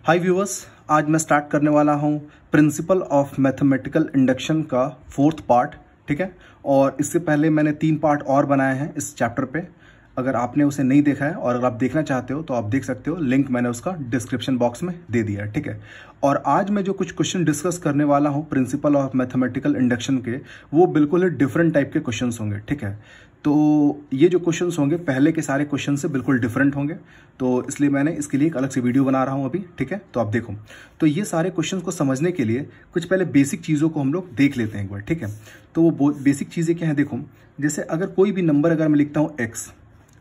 हाय viewers, आज मैं start करने वाला हूँ प्रिंसिपल ऑफ मैथमेटिकल इंडक्शन का 4th पार्ट। ठीक है, और इससे पहले मैंने 3 पार्ट और बनाए हैं इस चैप्टर पे। अगर आपने उसे नहीं देखा है और अगर आप देखना चाहते हो तो आप देख सकते हो, लिंक मैंने उसका डिस्क्रिप्शन बॉक्स में दे दिया है। ठीक है, और आज मैं जो कुछ क्वेश्चन डिस्कस करने वाला हूँ प्रिंसिपल ऑफ मैथमेटिकल इंडक्शन के, वो बिल्कुल ही डिफरेंट टाइप के क्वेश्चंस होंगे। ठीक है, तो ये जो क्वेश्चंस होंगे पहले के सारे क्वेश्चन से बिल्कुल डिफरेंट होंगे, तो इसलिए मैंने इसके लिए एक अलग से वीडियो बना रहा हूँ अभी। ठीक है, तो आप देखो, तो ये सारे क्वेश्चंस को समझने के लिए कुछ पहले बेसिक चीज़ों को हम लोग देख लेते हैं एक बार। ठीक है, तो वो बेसिक चीज़ें क्या है, देखो, जैसे अगर कोई भी नंबर अगर मैं लिखता हूँ x,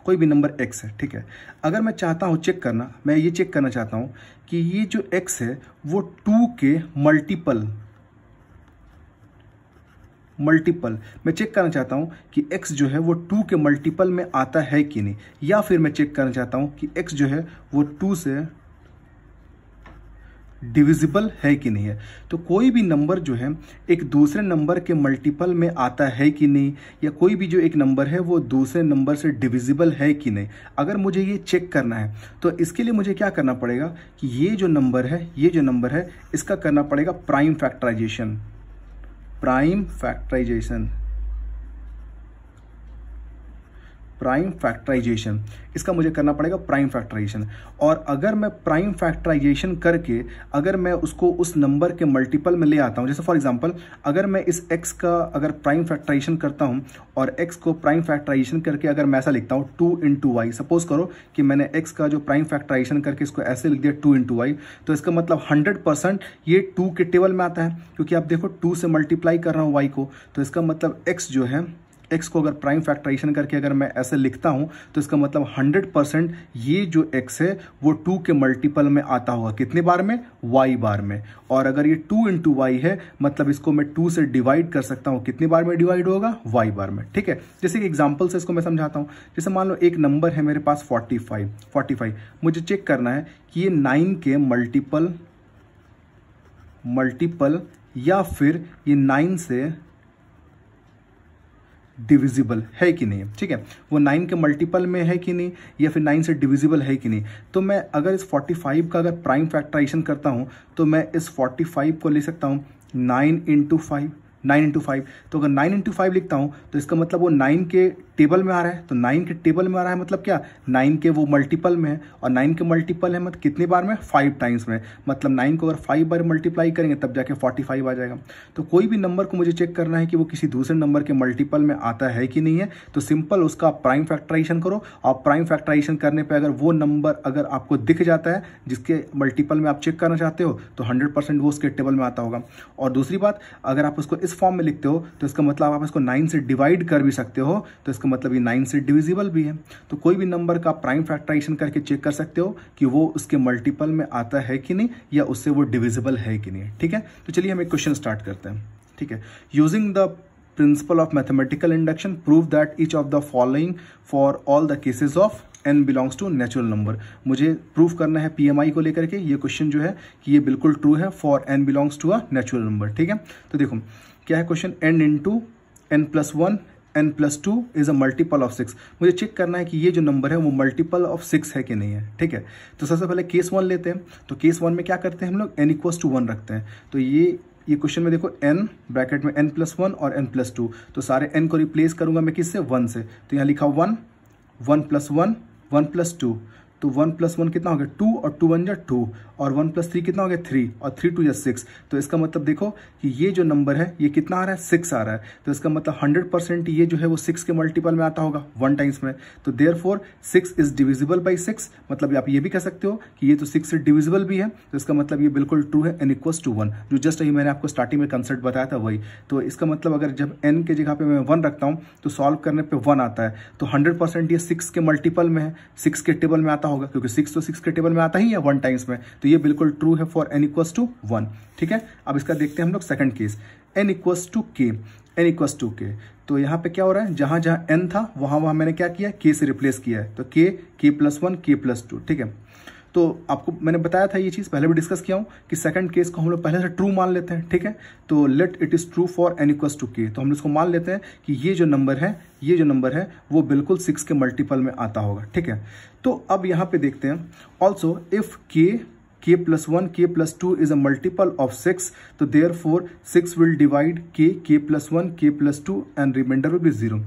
कोई भी नंबर x है। ठीक है, अगर मैं चाहता हूँ चेक करना, मैं ये चेक करना चाहता हूँ कि ये जो x है वो 2 के मल्टीपल मैं चेक करना चाहता हूं कि x जो है वो 2 के मल्टीपल में आता है कि नहीं, या फिर मैं चेक करना चाहता हूं कि x जो है वो 2 से डिविजिबल है कि नहीं है। तो कोई भी नंबर जो है एक दूसरे नंबर के मल्टीपल में आता है कि नहीं, या कोई भी जो एक नंबर है वो दूसरे नंबर से डिविजिबल है कि नहीं, अगर मुझे ये चेक करना है तो इसके लिए मुझे क्या करना पड़ेगा कि ये जो नंबर है इसका करना पड़ेगा प्राइम फैक्टराइजेशन। प्राइम फैक्टराइजेशन इसका मुझे करना पड़ेगा प्राइम फैक्टराइजेशन। और अगर मैं प्राइम फैक्टराइजेशन करके अगर मैं उसको उस नंबर के मल्टीपल में ले आता हूं, जैसे फॉर एग्जांपल अगर मैं इस x का अगर प्राइम फैक्टराइजेशन करता हूं और x को प्राइम फैक्टराइजेशन करके अगर मैं ऐसा लिखता हूं 2 × y, सपोज करो कि मैंने x का जो प्राइम फैक्टराइजेशन करके इसको ऐसे लिख दिया 2 × y, तो इसका मतलब 100% ये 2 के टेबल में आता है, क्योंकि आप देखो 2 से मल्टीप्लाई कर रहा हूं y को, तो इसका मतलब x जो है, x को अगर प्राइम फैक्टराइजेशन करके अगर मैं ऐसे लिखता हूं तो इसका मतलब 100% ये जो x है वो 2 के मल्टीपल में आता होगा। कितने बार में? y बार में। और अगर ये 2 × y है मतलब इसको मैं 2 से डिवाइड कर सकता हूं, कितनी बार में डिवाइड होगा? y बार में। ठीक है, जैसे कि एग्जांपल से इसको मैं समझाता हूं। जैसे मान लो एक नंबर है मेरे पास 45, मुझे चेक करना है कि ये 9 के मल्टीपल या फिर ये 9 से डिविजिबल है कि नहीं। ठीक है, वो 9 के मल्टीपल में है कि नहीं, या फिर 9 से डिविजिबल है कि नहीं। तो मैं अगर इस 45 का अगर प्राइम फैक्टराइजेशन करता हूं तो मैं इस 45 को लिख सकता हूं 9 × 5। तो अगर 9 × 5 लिखता हूं तो इसका मतलब वो 9 के टेबल में आ रहा है। तो 9 के टेबल में आ रहा है मतलब क्या, 9 के वो मल्टीपल में है, और 9 के मल्टीपल है मतलब कितने बार में? 5 टाइम्स में। मतलब 9 को अगर 5 बार मल्टीप्लाई करेंगे तब जाके 45 आ जाएगा। तो कोई भी नंबर को मुझे चेक करना है कि वो किसी दूसरे नंबर के मल्टीपल में आता है कि नहीं है, तो सिंपल उसका प्राइम फैक्टराइजेशन करो। और प्राइम फैक्टराइजेशन करने पर अगर वो नंबर अगर आपको दिख जाता है जिसके मल्टीपल में आप चेक करना चाहते हो तो 100% वो उसके टेबल में आता होगा। और दूसरी बात, अगर आप उसको इस फॉर्म में लिखते हो तो इसका मतलब आप इसको 9 से डिवाइड कर भी सकते हो, तो इसका मतलब ये 9 से डिविजिबल भी है। तो कोई भी नंबर का प्राइम फैक्टराइजेशन करके चेक कर सकते हो कि वो उसके मल्टीपल में आता है कि नहीं, या उससे वो डिविजिबल है कि नहीं। ठीक है, तो चलिए हम एक क्वेश्चन स्टार्ट करते हैं। ठीक है, using the principle of mathematical induction prove that each of the following for all the cases of n belongs to natural number. मुझे प्रूव करना है PMI को लेकर के ये क्वेश्चन जो है कि ये बिल्कुल ट्रू है for n belongs to a natural number. ठीक है, तो देखो क्या है question, n × n+1 n+2 is a multiple of 6। मुझे चेक करना है कि ये जो नंबर है वो मल्टीपल ऑफ 6 है कि नहीं है। ठीक है, तो सबसे पहले केस 1 लेते हैं। तो केस 1 में क्या करते हैं हम लोग, n = 1 रखते हैं। तो ये क्वेश्चन में देखो n ब्रैकेट में n+1 और n+2, तो सारे n को रिप्लेस करूंगा मैं किससे, 1 से। तो यहाँ लिखा 1 + 1 1+2, तो 1+1 कितना हो गया 2, और 2 × 1 = 2, और 1+3 कितना हो गया 3, और 3 × 2 = 6। तो इसका मतलब देखो कि ये जो नंबर है ये कितना आ रहा है, 6 आ रहा है। तो इसका मतलब 100% ये जो है वो 6 के मल्टीपल में आता होगा 1 टाइम्स में। तो देयरफॉर 6 इज डिविजिबल बाई 6, मतलब आप ये भी कह सकते हो कि ये तो 6 से डिविजिबल भी है। तो इसका मतलब ये बिल्कुल ट्रू है, n = 1, जो जस्ट अभी मैंने आपको स्टार्टिंग में कंसेप्ट बताया था वही। तो इसका मतलब अगर जब n के जगह पे मैं 1 रखता हूँ तो सॉल्व करने पे 1 आता है, तो 100% ये 6 के मल्टीपल में है, 6 के टेबल में आता होगा, क्योंकि 6 तो 6 के टेबल में आता ही है 1 टाइम्स में। तो ये बिल्कुल ट्रू है फॉर n = 1। ठीक है, अब इसका देखते हैं हम लोग सेकंड केस, n = k। तो यहाँ पे क्या हो रहा है, जहां जहां n था वहां मैंने क्या किया, k से रिप्लेस किया है। तो k+1 k+2। ठीक है, तो आपको मैंने बताया था ये चीज पहले भी डिस्कस किया हूं कि सेकंड केस को हम लोग पहले से ट्रू मान लेते हैं। ठीक है, तो late it is true for n = k। तो हम इसको मान लेते हैं कि ये जो नंबर है वो बिल्कुल 6 के मल्टीपल में आता होगा। ठीक है, तो अब यहाँ पे देखते हैं, also if k k+1 k+2 is a multiple of 6, तो therefore 6 will divide k+1 k+2 and remainder will be 0।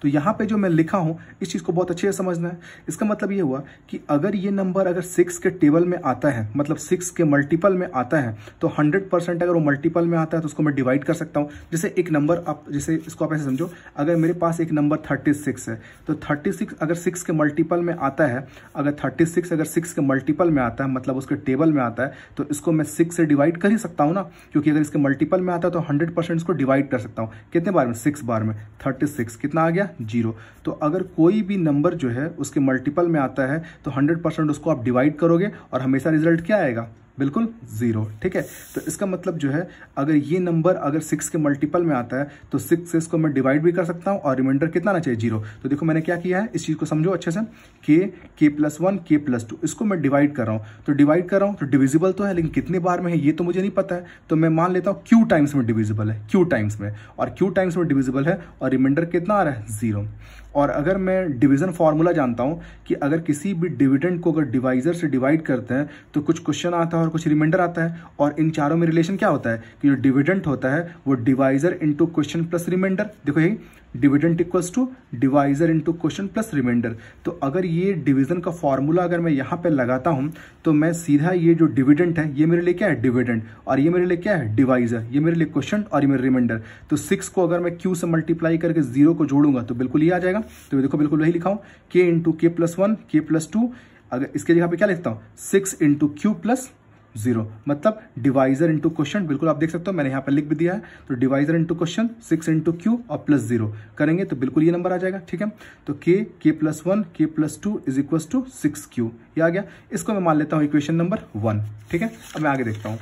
तो यहाँ पे जो मैं लिखा हूँ इस चीज़ को बहुत अच्छे से समझना है। इसका मतलब ये हुआ कि अगर ये नंबर अगर 6 के टेबल में आता है, मतलब 6 के मल्टीपल में आता है, तो 100% अगर वो मल्टीपल में आता है तो उसको मैं डिवाइड कर सकता हूँ। जैसे एक नंबर आप, जैसे इसको आप ऐसे समझो, अगर मेरे पास एक नंबर 36 है, तो 36 अगर 6 के मल्टीपल में आता है, अगर 36 अगर 6 के मल्टीपल में आता है, मतलब उसके टेबल में आता है, तो इसको मैं 6 से डिवाइड कर ही सकता हूँ ना, क्योंकि अगर इसके मल्टीपल में आता है तो 100% इसको डिवाइड कर सकता हूँ। कितने बार में? 6 बार में। 36 कितना आ गया? 0। तो अगर कोई भी नंबर जो है उसके मल्टीपल में आता है तो 100% उसको आप डिवाइड करोगे और हमेशा रिजल्ट क्या आएगा? बिल्कुल 0। ठीक है, तो इसका मतलब जो है अगर ये नंबर अगर 6 के मल्टीपल में आता है तो 6 से इसको मैं डिवाइड भी कर सकता हूँ और रिमाइंडर कितना आना चाहिए? 0। तो देखो मैंने क्या किया है, इस चीज़ को समझो अच्छे से, k+1 k+2 इसको मैं डिवाइड कर रहा हूँ। तो डिवाइड कर रहा हूँ तो डिविजिबल तो है, लेकिन कितने बार में है ये तो मुझे नहीं पता है, तो मैं मान लेता हूँ q टाइम्स में डिविजिबल है, q टाइम्स में, और q टाइम्स में डिविजिबल है और रिमाइंडर कितना आ रहा है? 0। और अगर मैं डिवीजन फॉर्मूला जानता हूं कि अगर किसी भी डिविडेंड को अगर डिवाइजर से डिवाइड करते हैं तो कुछ क्वेश्चन आता है और कुछ रिमाइंडर आता है, और इन चारों में रिलेशन क्या होता है कि जो डिविडेंड होता है वो divisor into question plus remainder. देखो यही dividend equals to divisor into question plus remainder. तो अगर ये डिवीजन का फॉर्मूला अगर मैं यहाँ पे लगाता हूँ तो मैं सीधा ये जो डिविडेंड है ये मेरे लिए क्या है? डिविडेंड, और ये मेरे लिए क्या है? डिवाइजर, ये मेरे लिए क्वेश्चन और ये मेरे रिमाइंडर। तो 6 को अगर मैं q से मल्टीप्लाई करके 0 को जोड़ूंगा तो बिल्कुल ये आ जाएगा। तो देखो बिल्कुल वही लिखा हूँ, k इंटू k+1 k+2, अगर इसके जगह पे क्या लिखता हूँ? 6 इंटू q+0, मतलब डिवाइजर इंटू क्वेश्चन। बिल्कुल आप देख सकते हो मैंने यहाँ पर लिख भी दिया है। तो divisor into question 6 into q और +0 करेंगे तो बिल्कुल ये नंबर आ जाएगा। ठीक है, तो k+1 k+2 is equal to 6q, ये आ गया। इसको मैं मान लेता हूँ इक्वेशन नंबर 1। ठीक है, अब मैं आगे देखता हूँ।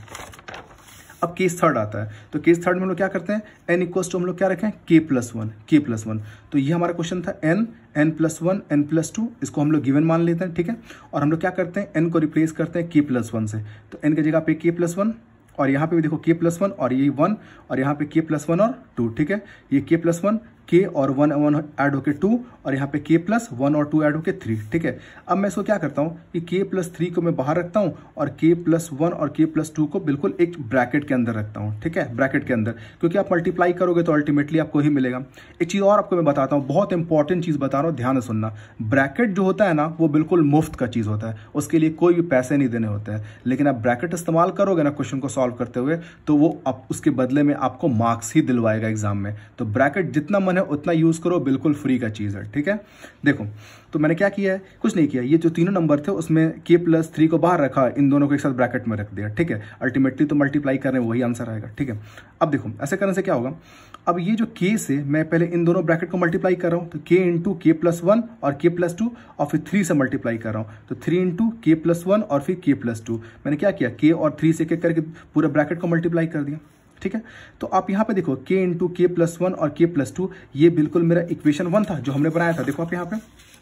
अब केस थर्ड आता है, तो केस थर्ड में हम लोग क्या करते हैं? n इक्वल्स टू हम लोग क्या रखें? k+1। तो ये हमारा क्वेश्चन था n, n+1 n+2, इसको हम लोग गिवन मान लेते हैं। ठीक है, और हम लोग क्या करते हैं? n को रिप्लेस करते हैं k+1 से, तो n की जगह पे k+1, और यहाँ पे भी देखो k+1 और ये 1, और यहाँ पे k+1 और 2। ठीक है, ये k+1 k और 1 ऐड होके 2, और यहाँ पे k+1 और 2 ऐड होके 3। ठीक है, अब मैं इसको क्या करता हूँ कि k+3 को मैं बाहर रखता हूँ और k+1 और k+2 को बिल्कुल एक ब्रैकेट के अंदर रखता हूँ। ठीक है, ब्रैकेट के अंदर, क्योंकि आप मल्टीप्लाई करोगे तो अल्टीमेटली आपको ही मिलेगा। एक चीज़ और आपको मैं बताता हूँ, बहुत इंपॉर्टेंट चीज़ बता रहा हूँ, ध्यान से सुनना। ब्रैकेट जो होता है ना वो बिल्कुल मुफ्त का चीज़ होता है, उसके लिए कोई भी पैसे नहीं देने होते हैं, लेकिन आप ब्रैकेट इस्तेमाल करोगे ना क्वेश्चन को सॉल्व करते हुए तो वो आप उसके बदले में आपको मार्क्स ही दिलवाएगा एग्जाम में। तो ब्रैकेट जितना मन है उतना यूज करो, बिल्कुल फ्री का चीज है। ठीक है, देखो तो मैंने क्या किया है? कुछ नहीं किया, ये जो तीनों नंबर थे उसमें k+3 को बाहर रखा, इन दोनों को एक साथ ब्रैकेट में रख दिया। ठीक है, अल्टीमेटली तो मल्टीप्लाई कर रहे हैं वही आंसर आएगा। ठीक है, अब देखो ऐसे करने से क्या होगा, अब ये जो k से मैं पहले इन दोनों ब्रैकेट को मल्टीप्लाई कर रहा हूँ, तो k इंटू k+1 और k+2, और फिर 3 से मल्टीप्लाई कर रहा हूँ, तो 3 इंटू k+1 और फिर k+2। मैंने क्या किया? k और 3 से एक एक करके पूरा ब्रैकेट को मल्टीप्लाई कर दिया। ठीक है, तो आप यहाँ पे देखो k इंटू k+1 और k+2, ये बिल्कुल मेरा इक्वेशन 1 था जो हमने बनाया था। देखो आप यहाँ पे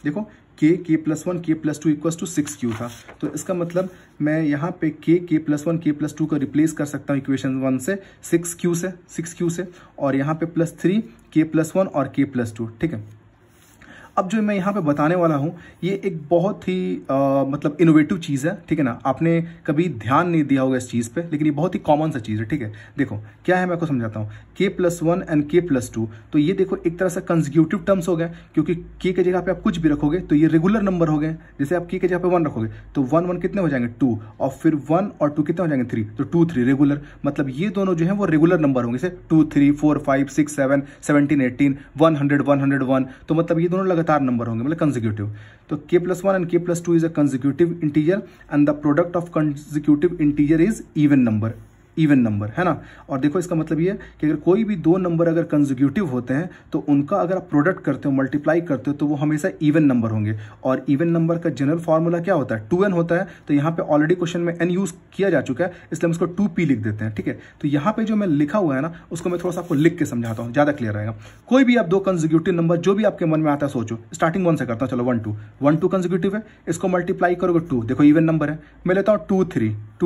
देखो k+1 k+2 equals to 6q था, तो इसका मतलब मैं यहाँ पे k+1 k+2 को रिप्लेस कर सकता हूँ इक्वेशन 1 से 6q से, और यहाँ पे +3 k+1 और k+2। ठीक है, अब जो मैं यहाँ पे बताने वाला हूँ ये एक बहुत ही मतलब इनोवेटिव चीज़ है। ठीक है ना, आपने कभी ध्यान नहीं दिया होगा इस चीज़ पे, लेकिन ये बहुत ही कॉमन सा चीज़ है। ठीक है, देखो क्या है मैं आपको समझाता हूँ। k+1 एंड k+2, तो ये देखो एक तरह से कंसेक्यूटिव टर्म्स हो गए, क्योंकि k के जगह पे आप कुछ भी रखोगे तो ये रेगुलर नंबर हो गए। जैसे आप k के जगह पे 1 रखोगे तो 1 1 कितने हो जाएंगे? 2, और फिर 1 और 2 कितने हो जाएंगे? 3, तो 2 3 रेगुलर, मतलब ये दोनों जो है वो रेगुलर नंबर होंगे। जैसे 2 3 4 5 6 7 17 18 100 101, तो मतलब ये दोनों लगातार नंबर होंगे, मतलब कंसेक्यूटिव। तो k+1 and k+2 is a consecutive integer and the product of consecutive integer is even number, है ना। और देखो इसका मतलब ये कि अगर कोई भी दो नंबर अगर कंसेक्यूटिव होते हैं तो उनका अगर आप प्रोडक्ट करते हो, मल्टीप्लाई करते हो, तो वो हमेशा इवन नंबर होंगे। और इवन नंबर का जनरल फॉर्मूला क्या होता है? 2n होता है। तो यहाँ पे ऑलरेडी क्वेश्चन में n यूज किया जा चुका है, इसलिए हम उसको 2p लिख देते हैं। ठीक है, तो यहाँ पे जो मैं लिखा हुआ है ना उसको मैं थोड़ा सा आपको लिख के समझाता हूँ, ज्यादा क्लियर रहेगा। कोई भी आप दो कंसेक्यूटिव नंबर जो भी आपके मन में आता है सोचो, स्टार्टिंग 1 से करता हूँ। चलो 1 2 कंसेक्यूटिव है, इसको मल्टीप्लाई करोगे 2, देखो इवन नंबर है। मैं लेता हूँ 2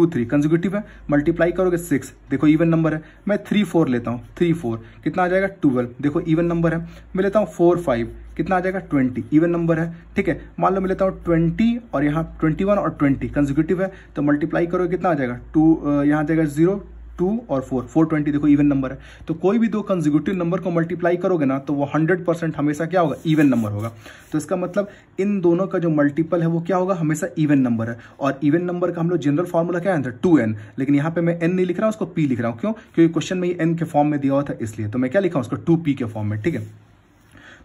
3 कंसेक्यूटिव है, मल्टीप्लाई करोगे विद 6, देखो इवन नंबर है। मैं 3 4 लेता हूँ, 3 4 कितना आ जाएगा 12, देखो इवन नंबर है। मैं लेता हूँ 4 5 कितना आ जाएगा 20, इवन नंबर है, ठीक है। मान लो मैं लेता हूँ 20 और यहाँ 21 और 20 कंसेक्यूटिव है, तो मल्टीप्लाई करो कितना आ जाएगा 2, यहाँ आ जाएगा 0 2 और 4 420, देखो इवन नंबर है। तो कोई भी दो कंसेक्यूटिव नंबर को मल्टीप्लाई करोगे ना तो वो 100% हमेशा क्या होगा, इवन नंबर होगा। तो इसका मतलब इन दोनों का जो मल्टीपल है वो क्या होगा, हमेशा इवन नंबर है। और इवन नंबर का हम लोग जनरल फॉर्मूला क्या है, 2n, लेकिन यहाँ पे मैं n नहीं लिख रहा हूँ, उसको p लिख रहा हूँ। क्यों? क्योंकि क्वेश्चन में ये n के फॉर्म में दिया हुआ था, इसलिए। तो मैं क्या लिखा हूँ, उसको 2p के फॉर्म में, ठीक है।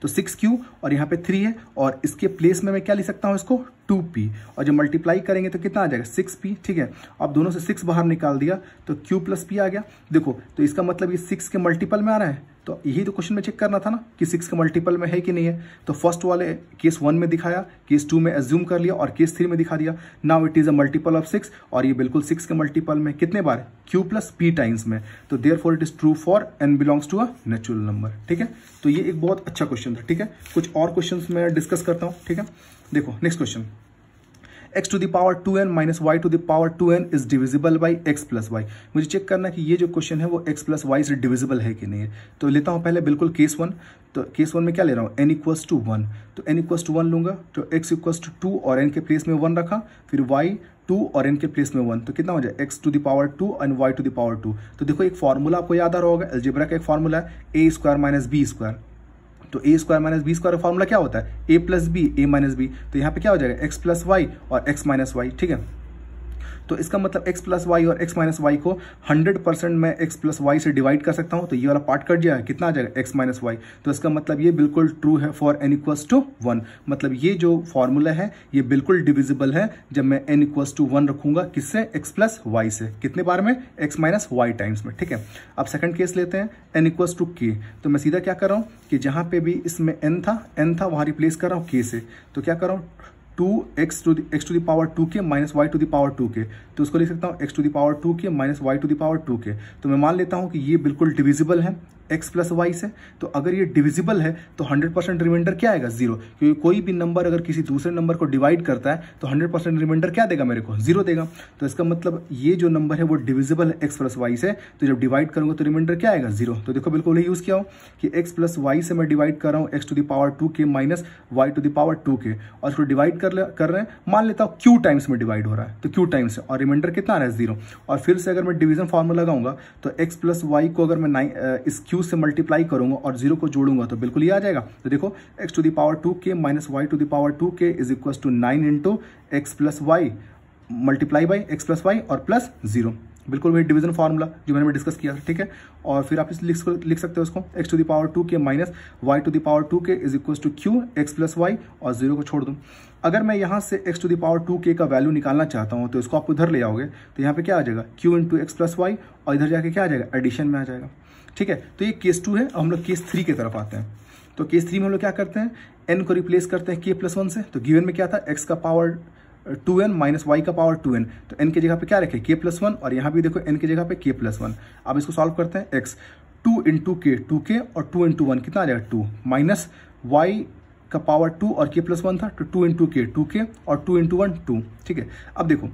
तो 6q और यहाँ पे 3 है, और इसके प्लेस में मैं क्या लिख सकता हूँ, इसको 2p, और जब मल्टीप्लाई करेंगे तो कितना आ जाएगा 6p, ठीक है। अब दोनों से 6 बाहर निकाल दिया तो q प्लस p आ गया। देखो तो इसका मतलब ये 6 के मल्टीपल में आ रहा है, तो यही तो क्वेश्चन में चेक करना था ना कि 6 के मल्टीपल में है कि नहीं है। तो फर्स्ट वाले केस 1 में दिखाया, केस 2 में एज्यूम कर लिया, और केस 3 में दिखा दिया। Now it is a multiple of 6, और ये बिल्कुल 6 के मल्टीपल में कितने बार, q प्लस p टाइम्स में। तो therefore it is true for n belongs to a natural number, ठीक है। तो ये एक बहुत अच्छा क्वेश्चन था, ठीक है। कुछ और क्वेश्चन मैं डिस्कस करता हूँ, ठीक है। देखो next question, x to the power 2n minus y to the power 2n is divisible by x plus y। मुझे चेक करना है कि ये जो क्वेश्चन है वो x plus y से डिविजिबल है कि नहीं है। तो लेता हूँ पहले बिल्कुल केस 1। तो केस 1 में क्या ले रहा हूँ, n इक्वल्स टू 1, तो n इक्वल्स टू 1 लूंगा, तो x इक्वल्स टू 2 और n के प्लेस में 1 रखा, फिर y 2 और n के प्लेस में 1, तो कितना हो जाए x to the power 2 and y to the power 2। तो देखो एक फॉर्मूला आपको याद आ रहा होगा, अलजेब्रा का एक फॉर्मूला है a square minus b square. तो a square minus b square का फॉर्मूला क्या होता है, a plus b a minus b. तो यहाँ पे क्या हो जाएगा x प्लस वाई और x माइनस वाई, ठीक है। तो इसका मतलब x प्लस वाई और x माइनस वाई को 100% मैं x प्लस वाई से डिवाइड कर सकता हूँ। तो ये वाला पार्ट कट जाएगा, कितना आ जाएगा x माइनस वाई। तो इसका मतलब ये बिल्कुल ट्रू है फॉर n इक्वल्स टू 1। मतलब ये जो फॉर्मूला है ये बिल्कुल डिविजिबल है जब मैं n इक्वल्स टू 1 रखूंगा, किससे, x प्लस वाई से। कितने बार में, x माइनस वाई टाइम्स में, ठीक है। अब सेकंड केस लेते हैं, n इक्वल्स टू k। तो मैं सीधा क्या कर रहा हूँ कि जहाँ पे भी इसमें n था वहाँ रिप्लेस कर रहा हूँ k से। तो क्या कर रहा हूँ, 2x to the power 2k minus y to the power 2k। तो उसको लिख सकता हूँ x to the power 2k minus y to the power 2k। तो मैं मान लेता हूँ कि ये बिल्कुल डिविजिबल है x प्लस वाई से। तो अगर ये डिविजिबल है तो 100% रिमाइंडर क्या आएगा, 0, क्योंकि कोई भी नंबर अगर किसी दूसरे नंबर को डिवाइड करता है तो 100% रिमाइंडर क्या देगा मेरे को, 0 देगा। तो इसका मतलब ये जो नंबर है वो डिविजिबल है x प्लस वाई से। तो जब डिवाइड करूंगा तो रिमाइंडर क्या आएगा, 0। तो देखो बिल्कुल वही यूज किया हो कि x प्लस वाई से मैं डिवाइड कर रहा हूँ x to the power 2k minus y to the power 2k, और इसको डिवाइड कर रहे हैं, मान लेता हूँ q टाइम्स में डिवाइड हो रहा है, तो q टाइम्स है, और रिमाइंडर कितना आ रहा है, 0। और फिर से अगर मैं डिवीजन फॉर्मूला लगाऊंगा तो x प्लस वाई को अगर मैं इस q से मल्टीप्लाई करूंगा और 0 को जोड़ूंगा तो बिल्कुल ये आ जाएगा। तो देखो x to the power 2k minus y to the power 2k is equal to 9 into x plus y multiply by x plus y और प्लस 0। बिल्कुल वही डिवीजन फार्मूला जो मैंने डिस्कस किया था, ठीक है। और फिर आप इस लिख सकते हो उसको, x to the power 2k minus y to the power 2k is equal to q x plus y, और 0 को छोड़ दूँ। अगर मैं यहाँ से x to the power 2k का वैल्यू निकालना चाहता हूँ तो इसको आप उधर ले आओगे, तो यहाँ पे क्या आ जाएगा, q into x plus y, और इधर जाके क्या आ जाएगा, एडिशन में आ जाएगा, ठीक है। तो ये केस 2 है। अब हम लोग केस 3 की तरफ आते हैं। तो केस 3 में हम लोग क्या करते हैं, n को रिप्लेस करते हैं k प्लस 1 से। तो गिवन में क्या था, x का पावर 2n माइनस y का पावर 2n। तो n की जगह पे क्या रखे, k प्लस 1, और यहाँ भी देखो n की जगह पे k प्लस 1। अब इसको सॉल्व करते हैं, x 2 इंटू k 2k और 2 इंटू 1 कितना आ जाएगा 2, माइनस y का पावर 2 और k प्लस 1 था, तो 2 इंटू k 2k और 2 इंटू 1 2, ठीक है। अब देखो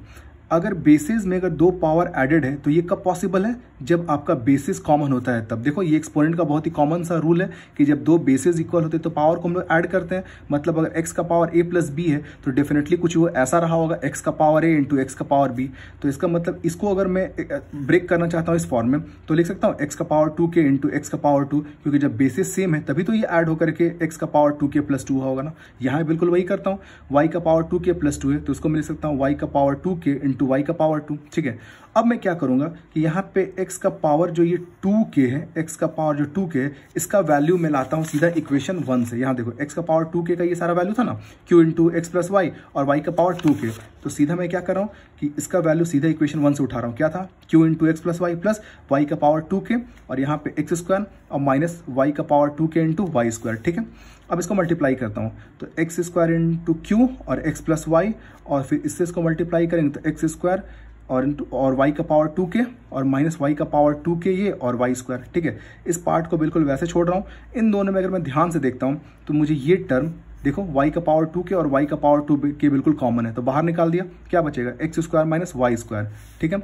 अगर बेसिस में अगर दो पावर एडेड है तो ये कब पॉसिबल है, जब आपका बेसिस कॉमन होता है तब। देखो ये एक्सपोनेंट का बहुत ही कॉमन सा रूल है कि जब दो बेसिस इक्वल होते हैं तो पावर को हम लोग ऐड करते हैं। मतलब अगर x का पावर a प्लस बी है तो डेफिनेटली कुछ वो ऐसा रहा होगा, x का पावर a इंटू एक्स का पावर b। तो इसका मतलब इसको अगर मैं ब्रेक करना चाहता हूँ इस फॉर्म में तो लिख सकता हूँ x का पावर 2k इंटू एक्स का पावर 2, क्योंकि जब बेसिस सेम है तभी तो ये ऐड होकर के x का पावर 2k प्लस 2 होगा ना। यहाँ बिल्कुल वही करता हूँ, y का पावर 2k प्लस 2 है तो उसको मैं लिख सकता हूँ y का पावर 2k इंटू y का पावर 2, ठीक है। अब मैं क्या करूंगा कि यहाँ पे x का पावर जो ये 2k है, x का पावर जो 2k है, इसका वैल्यू मैं लाता हूँ सीधा इक्वेशन 1 से। यहाँ देखो x का पावर 2k का ये सारा वैल्यू था ना, q into x plus y और y का पावर 2k। तो सीधा मैं क्या कर रहा हूँ कि इसका वैल्यू सीधा इक्वेशन 1 से उठा रहा हूँ। क्या था, q into x plus y plus y का पावर 2k, और यहाँ पे एक्स स्क्वायर और माइनस वाई का power 2k into y square, ठीक है। अब इसको मल्टीप्लाई करता हूँ तो एक्स स्क्वायर इंटू क्यू और एक्स प्लस वाई, और फिर इससे इसको मल्टीप्लाई करेंगे तो एक्स स्क्वायर और y का पावर 2k और माइनस y का पावर 2k ये और y स्क्वायर, ठीक है। इस पार्ट को बिल्कुल वैसे छोड़ रहा हूँ। इन दोनों में अगर मैं ध्यान से देखता हूँ तो मुझे ये टर्म देखो y का पावर 2k और y का पावर 2k बिल्कुल कॉमन है, तो बाहर निकाल दिया, क्या बचेगा, x square minus y square, ठीक है।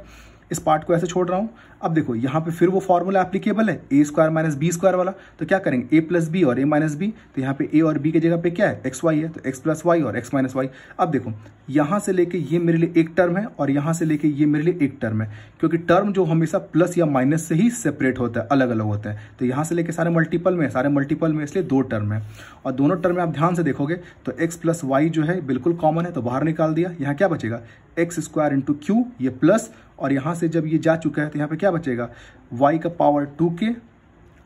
इस पार्ट को ऐसे छोड़ रहा हूँ। अब देखो यहाँ पे फिर वो फॉर्मूला एप्लीकेबल है ए स्क्वायर माइनस बी स्क्वायर वाला, तो क्या करेंगे ए प्लस बी और ए माइनस बी, तो यहाँ पे ए और बी की जगह पे क्या है एक्स वाई है, तो एक्स प्लस वाई और एक्स माइनस वाई। अब देखो यहाँ से लेके ये मेरे लिए एक टर्म है और यहाँ से लेके ये मेरे लिए एक टर्म है, क्योंकि टर्म जो हमेशा प्लस या माइनस से ही सेपरेट होता है, अलग अलग होता है। तो यहाँ से लेके सारे मल्टीपल में इसलिए दो टर्म है, और दोनों टर्म में आप ध्यान से देखोगे तो एक्स प्लस वाई जो है बिल्कुल कॉमन है, तो बाहर निकाल दिया। यहाँ क्या बचेगा एक्स स्क्वायर इंटू क्यू, ये प्लस, और यहाँ से जब ये जा चुका है तो यहाँ पे क्या बचेगा y का पावर 2k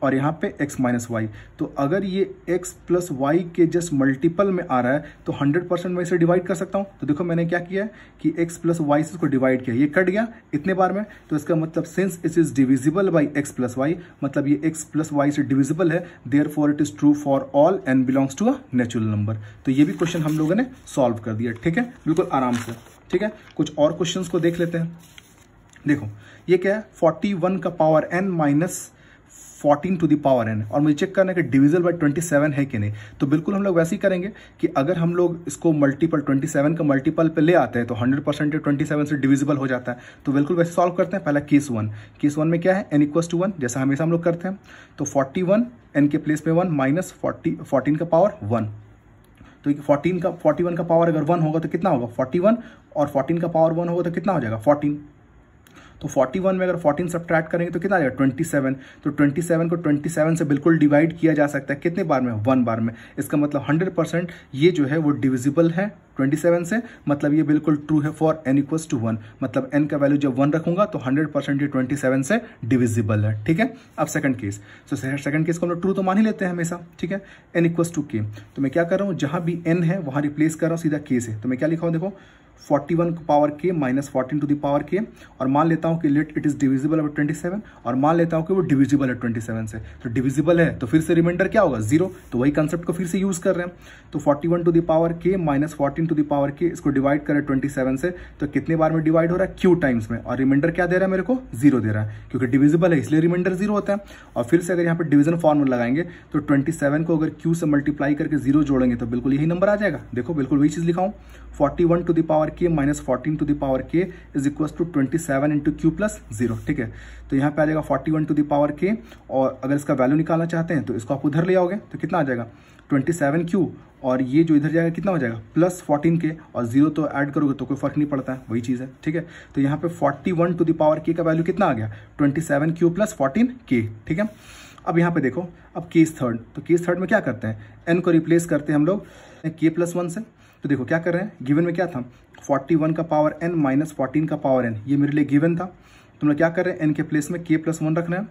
और यहाँ पे x माइनस वाई। तो अगर ये x प्लस वाई के जस्ट मल्टीपल में आ रहा है तो 100% मैं इसे डिवाइड कर सकता हूँ। तो देखो मैंने क्या किया है कि x प्लस वाई से इसको डिवाइड किया, ये कट गया इतने बार में, तो इसका मतलब since it is divisible by x plus y, मतलब ये x प्लस वाई से डिविजिबल है, therefore it is true for all n belongs to a natural number. तो ये भी क्वेश्चन हम लोगों ने सॉल्व कर दिया, ठीक है, बिल्कुल आराम से। ठीक है, कुछ और क्वेश्चंस को देख लेते हैं। देखो ये क्या है 41 का power n minus 14 to the power n, और मुझे चेक करना है कि डिविजल बाय 27 है कि नहीं। तो बिल्कुल हम लोग वैसे ही करेंगे कि अगर हम लोग इसको मल्टीपल 27 का मल्टीपल पे ले आते हैं तो 100% 27 से डिविजिबल हो जाता है। तो बिल्कुल वैसे सॉल्व करते हैं। पहला केस वन में क्या है n इक्वल्स टू 1, जैसा हमेशा हम लोग करते हैं। तो 41 n के प्लेस पे 1 माइनस 14 का पावर 1, तो 41 का पावर अगर 1 होगा तो कितना होगा 41, और 14 का पावर 1 होगा तो कितना हो जाएगा 14। तो 41 में अगर 14 सब्ट्रैक्ट करेंगे तो कितना आ जाएगा 27। तो 27 को 27 से बिल्कुल डिवाइड किया जा सकता है, कितने बार में 1 बार में। इसका मतलब 100% ये जो है वो डिविजिबल है 27 से, मतलब ये बिल्कुल ट्रू है फॉर n इक्वल्स टू 1, मतलब n का वैल्यू जब 1 रखूंगा तो 100% ये 27 से डिविजिबल है। ठीक है, अब सेकंड केस, तो सेकंड केस को हम लोग ट्रू तो मान ही लेते हैं हमेशा। ठीक है, n इक्वल्स टू k, तो मैं क्या कर रहा हूँ जहां भी n है वहां रिप्लेस कर रहा हूँ, सीधा k से। तो मैं क्या लिखा हूँ देखो 41 का power k minus 14 to the power k, और मान लेता हूं कि let it is divisible by 27, और मान लेता हूं कि वो डिविजिबल है 27 से। तो डिविजिबल है तो फिर से रिमाइंडर क्या होगा 0, तो वही कंसेप्ट को फिर से यूज कर रहे हैं। तो 41 to the power k minus 14 to the power k, इसको डिवाइड करें 27 से, तो कितने बार में डिवाइड हो रहा है q टाइम्स में, और रिमाइंडर क्या दे रहा है मेरे को 0 दे रहा है, क्योंकि डिविजिबल है इसलिए रिमाइंडर 0 होता है। और फिर से अगर यहाँ पे डिवीजन फॉर्मूला लगाएंगे तो 27 को अगर q से मल्टीप्लाई करके 0 जोड़ेंगे तो बिल्कुल यही नंबर आ जाएगा। देखो बिल्कुल वही चीज लिखा हूँ 41 to the power k minus 14 to the power k is equal to 27 into q plus 0। ठीक है, तो यहाँ पे आ जाएगा 41 टू द पावर k, और अगर इसका वैल्यू निकालना चाहते हैं तो इसको आप उधर ले आओगे तो कितना आ जाएगा 27q, और ये जो इधर जाएगा कितना हो जाएगा प्लस 14k, और 0 तो ऐड करोगे तो कोई फर्क नहीं पड़ता है, वही चीज़ है। ठीक है, तो यहाँ पे 41 टू द पावर k का वैल्यू कितना आ गया 27q प्लस 14k। ठीक है, अब यहाँ पे देखो अब केस थर्ड, तो केस थर्ड में क्या करते हैं n को रिप्लेस करते हैं हम लोग k प्लस 1 से। तो देखो क्या कर रहे हैं, गिवन में क्या था 41 का पावर n माइनस 14 का पावर n, ये मेरे लिए गिवन था। तो हम लोग क्या कर रहे हैं n के प्लेस में k प्लस 1 रख रहे हैं,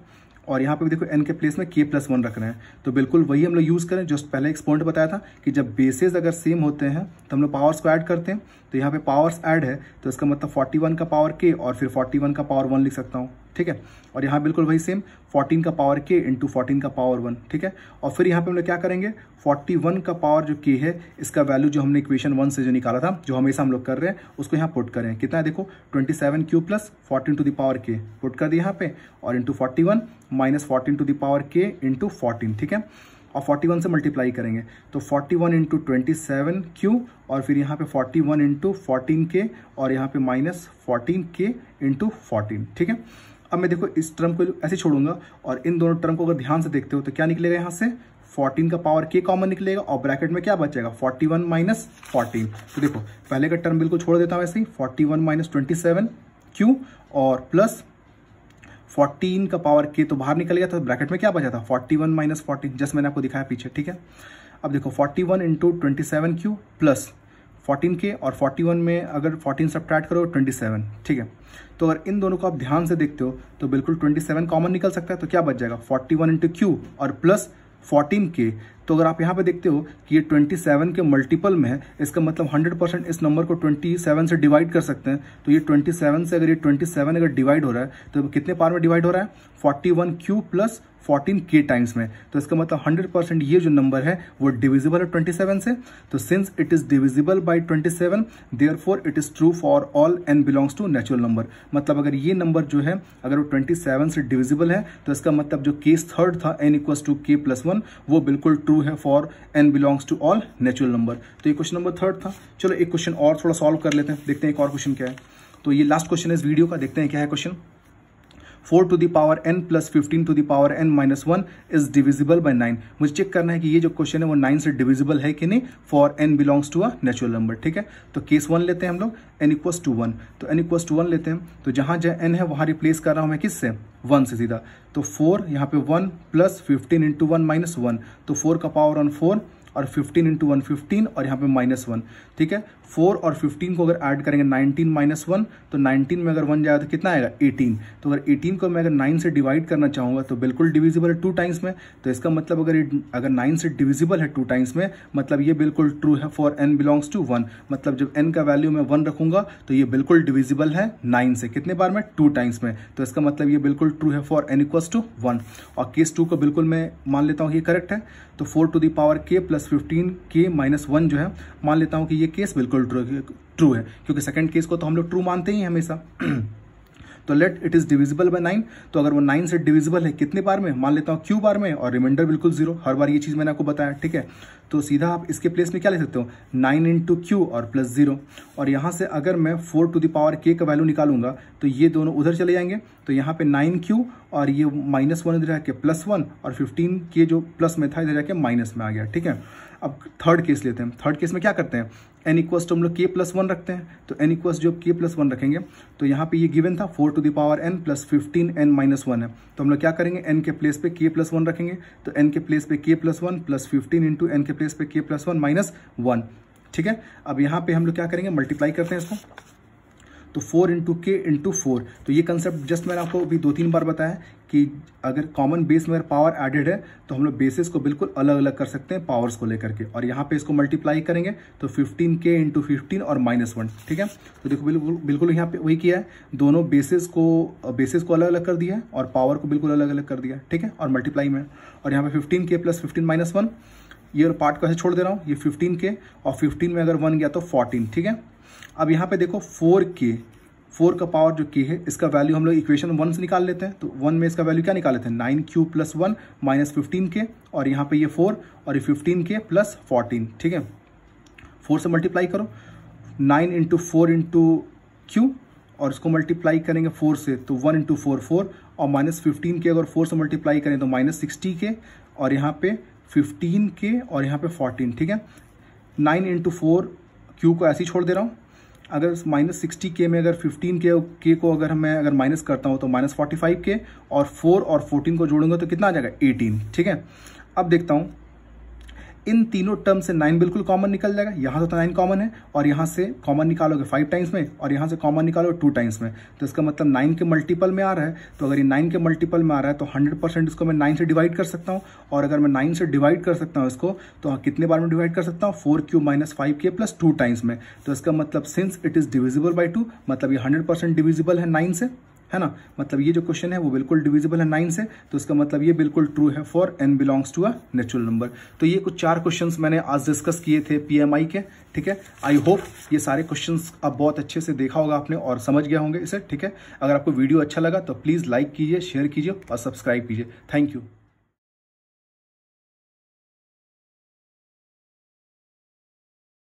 और यहाँ पे भी देखो n के प्लेस में k प्लस 1 रख रहे हैं। तो बिल्कुल वही हम लोग यूज़ करें जो पहले एक पॉइंट बताया था कि जब बेसेस अगर सेम होते हैं तो हम लोग पावर्स को ऐड करते हैं। तो यहाँ पे पावर्स ऐड है तो इसका मतलब 41 का पावर k और फिर 41 का पावर 1 लिख सकता हूँ। ठीक है, और यहाँ बिल्कुल वही सेम 14 का पावर k इंटू 14 का पावर 1। ठीक है, और फिर यहाँ पे हम लोग क्या करेंगे 41 का पावर जो k है इसका वैल्यू जो हमने इक्वेशन 1 से जो निकाला था, जो हमेशा हम लोग कर रहे हैं, उसको यहाँ पुट करें। कितना है देखो 27q plus 14 to the power k put कर दिया यहाँ पे, और into 41 minus 14 to the power k into 14। ठीक है, और 41 से मल्टीप्लाई करेंगे तो 41 इंटू 27q, और फिर यहाँ पे 41 इंटू 14k, और यहाँ पे माइनस 14k इंटू 14। ठीक है, अब मैं देखो इस टर्म को ऐसे छोड़ूंगा, और इन दोनों टर्म को अगर ध्यान से देखते हो तो क्या निकलेगा यहाँ से 14 का पावर k कॉमन निकलेगा, और ब्रैकेट में क्या बचेगा 41 माइनस 14। तो देखो पहले का टर्म बिल्कुल छोड़ देता हूँ ऐसे ही 41 माइनस 27q और प्लस 14 का पावर k तो बाहर निकल गया, तो ब्रैकेट में क्या बचा था 41 माइनस 14, जस्ट मैंने आपको दिखाया पीछे। ठीक है, अब देखो 41 इंटू 27q प्लस 14k, और 41 में अगर 14 सब्ट्रैक्ट करो 27। ठीक है, तो अगर इन दोनों को आप ध्यान से देखते हो तो बिल्कुल 27 कॉमन निकल सकता है, तो क्या बच जाएगा 41 इंटू q और प्लस 14k। तो अगर आप यहाँ पे देखते हो कि ये 27 के मल्टीपल में है, इसका मतलब 100% इस नंबर को 27 से डिवाइड कर सकते हैं। तो ये 27 से अगर ये 27 अगर डिवाइड हो रहा है तो कितने पार में डिवाइड हो रहा है 41q प्लस 14k टाइम्स में। तो इसका मतलब 100% ये जो नंबर है वो डिविजिबल है 27 से। तो since it is divisible by 27 therefore it is true for all n belongs to natural number. मतलब अगर ये नंबर जो है अगर वो 27 से डिविजिबल है तो इसका मतलब जो केस थर्ड था n equals to k plus 1 वो बिल्कुल ट्रू है for n belongs to all natural number. तो ये क्वेश्चन नंबर थर्ड था। चलो एक क्वेश्चन और थोड़ा सॉल्व कर लेते हैं, देखते हैं एक और क्वेश्चन क्या है। तो ये लास्ट क्वेश्चन है इस वीडियो का, देखते हैं क्या है question. 4 to the power n plus 15 to the power n minus 1 is divisible by 9। मुझे चेक करना है कि ये जो क्वेश्चन है वो 9 से डिविजिबल है कि नहीं for n belongs to a natural number. ठीक है, तो केस 1 लेते हैं हम लोग, n इक्वल्स टू 1। तो n इक्वल्स टू 1 लेते हैं, तो जहां n है वहां रिप्लेस कर रहा हूं मैं किससे, 1 से सीधा। तो 4 यहाँ पे 1 प्लस 15 इंटू 1 माइनस 1, तो 4 का पावर ऑन 4 और 15 इंटू 1 15 और यहाँ पे -1। ठीक है, 4 और 15 को अगर ऐड करेंगे 19 माइनस 1, तो 19 में अगर 1 जाएगा तो कितना आएगा 18। तो अगर 18 को मैं अगर 9 से डिवाइड करना चाहूँगा तो बिल्कुल डिविजिबल है 2 टाइम्स में। तो इसका मतलब अगर 9 से डिविजिबल है 2 टाइम्स में, मतलब ये बिल्कुल ट्रू है फॉर n बिलोंग्स टू 1। मतलब जब n का वैल्यू मैं 1 रखूंगा तो ये बिल्कुल डिविजिबल है 9 से, कितने बार में, 2 टाइम्स में। तो इसका मतलब ये बिल्कुल ट्रू है फॉर n इक्वल्स टू 1। और केस 2 को बिल्कुल मैं मान लेता हूँ ये करेक्ट है। तो 4 to the power k plus 15 k minus 1 जो है, मान लेता हूँ कि ये केस बिल्कुल ट्रू है, क्योंकि सेकंड केस को तो हम लोग ट्रू मानते ही हमेशा। तो late it is divisible bye 9। तो अगर वो 9 से डिविजिबल है कितने बार में, मान लेता हूँ q बार में, और रिमाइंडर बिल्कुल 0, हर बार ये चीज मैंने आपको बताया। ठीक है, तो सीधा आप इसके प्लेस में क्या ले सकते हो, 9 इंटू क्यू और प्लस 0। और यहाँ से अगर मैं 4 टू द पावर k का वैल्यू निकालूंगा तो ये दोनों उधर चले जाएंगे। तो यहाँ पे 9q और ये -1 इधर जाके +1 और 15 के जो प्लस में था इधर जाके माइनस में आ गया। ठीक है, अब थर्ड केस लेते हैं। थर्ड केस में क्या करते हैं, n इक्वल्स तो हम लोग k प्लस 1 रखते हैं। तो n इक्वल्स जो k प्लस 1 रखेंगे, तो यहाँ पे ये गिवन था 4 to the power n plus 15 n minus 1 है। तो हम लोग क्या करेंगे, n के प्लेस पे k प्लस 1 रखेंगे। तो n के प्लेस पे k plus 1 plus 15 into n के प्लेस पे k प्लस 1 माइनस 1। ठीक है, अब यहाँ पे हम लोग क्या करेंगे, मल्टीप्लाई करते हैं इसको। तो 4 इंटू के इंटू 4। तो ये कंसेप्ट जस्ट मैंने आपको अभी 2-3 बार बताया कि अगर कॉमन बेस में पावर एडेड है तो हम लोग बेसिस को बिल्कुल अलग अलग कर सकते हैं पावर्स को लेकर के। और यहाँ पे इसको मल्टीप्लाई करेंगे तो 15k इंटू 15 और -1। ठीक है, तो देखो बिल्कुल यहाँ पे वही किया है, दोनों बेसिस को अलग अलग कर दिया है और पावर को बिल्कुल अलग अलग कर दिया है। ठीक है, और मल्टीप्लाई में, और यहाँ पे 15k प्लस 15 माइनस 1, ये पार्ट को ऐसे छोड़ दे रहा हूँ। ये 15k और 15 में अगर 1 गया तो 14। ठीक है, अब यहाँ पे देखो 4 का पावर जो k है इसका वैल्यू हम लोग इक्वेशन 1 से निकाल लेते हैं। तो 1 में इसका वैल्यू क्या निकाल लेते हैं, 9q प्लस 1 माइनस 15k, और यहाँ पे ये 4 और ये 15k प्लस 14। ठीक है, 4 से मल्टीप्लाई करो, 9 इंटू 4 इंटू क्यू, और इसको मल्टीप्लाई करेंगे 4 से तो 1 इंटू 4 4, और माइनस 15k अगर 4 से मल्टीप्लाई करें तो माइनस 60k, और यहाँ पे 15k और यहाँ पे 14। ठीक है, 9 इंटू 4 क्यू को ऐसे ही छोड़ दे रहा हूँ। अगर माइनस 60k में अगर 15k को अगर माइनस करता हूँ तो माइनस 45k, और 4 और 14 को जोड़ूंगा तो कितना आ जाएगा 18। ठीक है, अब देखता हूँ इन तीनों टर्म से 9 बिल्कुल कॉमन निकल जाएगा। यहाँ तो 9 कॉमन है, और यहाँ से कॉमन निकालोगे 5 टाइम्स में, और यहाँ से कॉमन निकालोगे 2 टाइम्स में। तो इसका मतलब 9 के मल्टीपल में आ रहा है। तो अगर ये 9 के मल्टीपल में आ रहा है तो 100% इसको मैं 9 से डिवाइड कर सकता हूँ। और अगर मैं 9 से डिवाइड कर सकता हूँ इसको, तो कितने बार में डिवाइड कर सकता हूँ, 4q minus 5k plus 2 times में। तो इसका मतलब since it is divisible by 2, मतलब ये 100% डिविजिबल है 9 से, है ना। मतलब ये जो क्वेश्चन है वो बिल्कुल डिविजिबल है 9 से। तो इसका मतलब ये बिल्कुल ट्रू है for n belongs to a natural number. तो ये कुछ 4 क्वेश्चंस मैंने आज डिस्कस किए थे PMI के। ठीक है, आई होप ये सारे क्वेश्चंस अब बहुत अच्छे से देखा होगा आपने और समझ गया होंगे इसे। ठीक है, अगर आपको वीडियो अच्छा लगा तो प्लीज लाइक कीजिए, शेयर कीजिए और सब्सक्राइब कीजिए। Thank you.